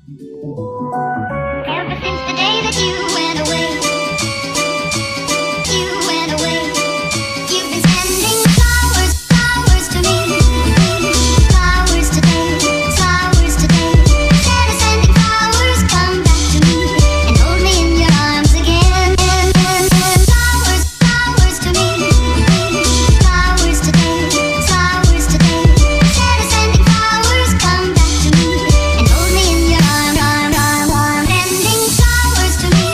Ever since the day that you went away, you've been sending flowers, flowers to me, flowers today, flowers today. Instead of sending flowers, come back to me and hold me in your arms again. Flowers, flowers to me, flowers today, flowers today. Instead of sending flowers, come back to me and hold me in your arms. Sending flowers to me,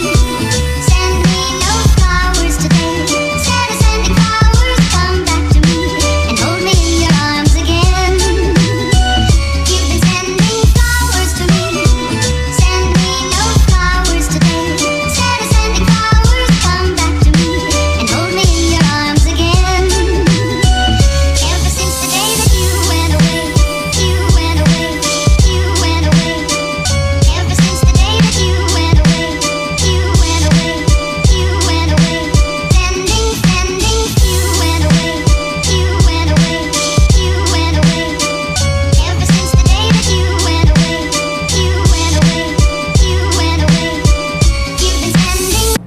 send me no flowers today. Instead of sending flowers, come back to me and hold me in your arms again. You've been sending flowers to me, send me no flowers today. Instead of sending flowers, come back to me and hold me in your arms again. Ever since the day that you went away, you went away, you went away. Ever since the day that you went away, you went away, you went away. Sending, you went away, you went away, you went away. Ever since the day that you went away, you went away, you went away. You've been sending.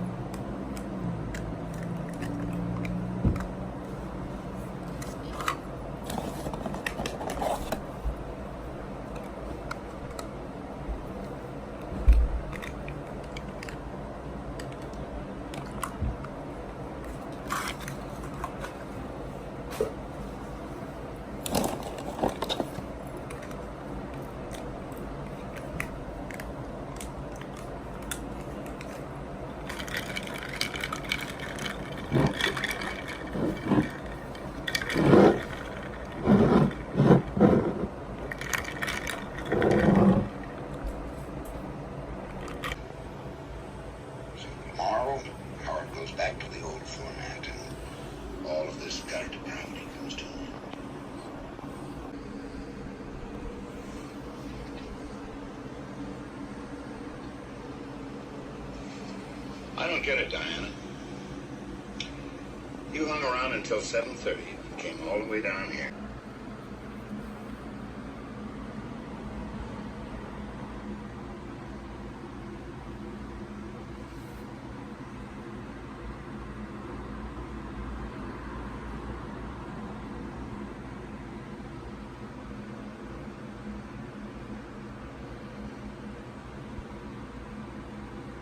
Tomorrow, Howard goes back to the old format, and all of this gutter depravity comes to an end. I don't get it, Diana. You hung around until 7:30 and came all the way down here.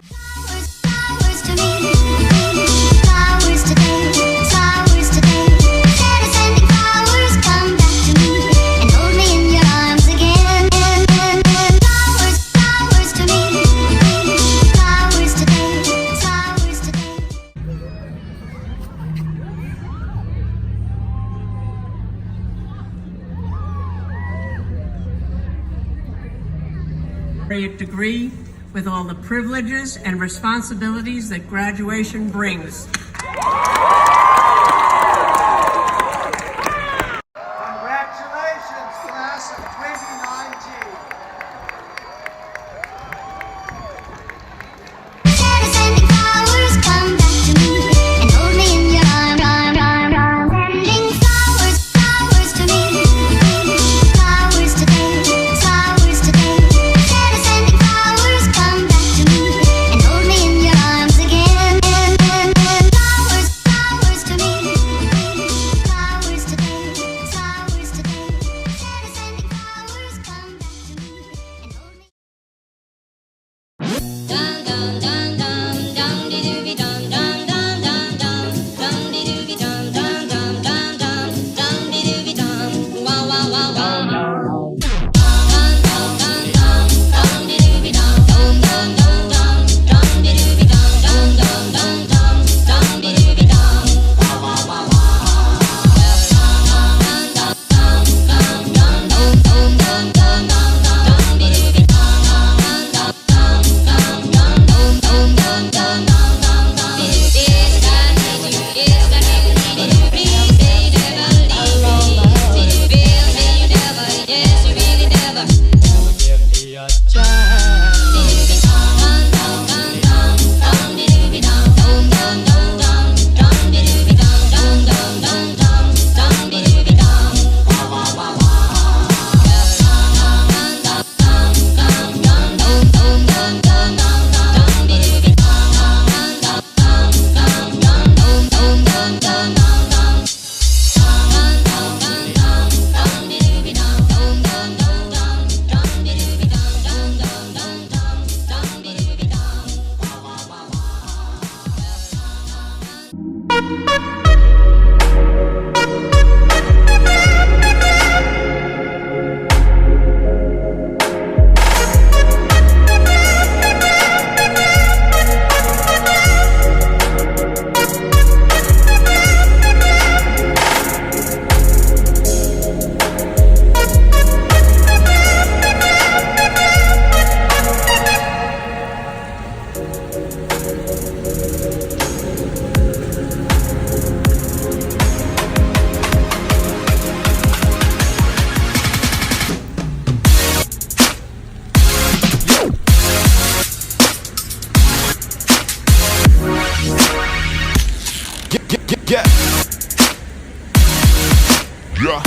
Flowers to me, flowers today, flowers today. Instead of sending flowers, come back to me and hold me in your arms again. Flowers, flowers to me, flowers today, flowers today. Degree with all the privileges and responsibilities that graduation brings. Congratulations, class of 2019. Instead of sending flowers, come back to me and hold me in your arms. Sending flowers, flowers to me, flowers today, flowers today. Instead of sending flowers, come back to me and hold me in your arms again. Flowers, flowers to me, flowers today, flowers today. Instead of sending flowers, come back to me and hold me. Dum dum dum dum dum dee doo dum dum dum dum dum dum dee doo dum dum dum dum dum dum dee doo dum wow wow wow wow dum dum dum dum dum dee doo dum dum dum dum dum dum dee doo dum dum dum dum dum dum dee doo dum wow wow wow wow dum dum dum dum dum dum dum dum dum dum dee doo dum dum dum dum dum Yo.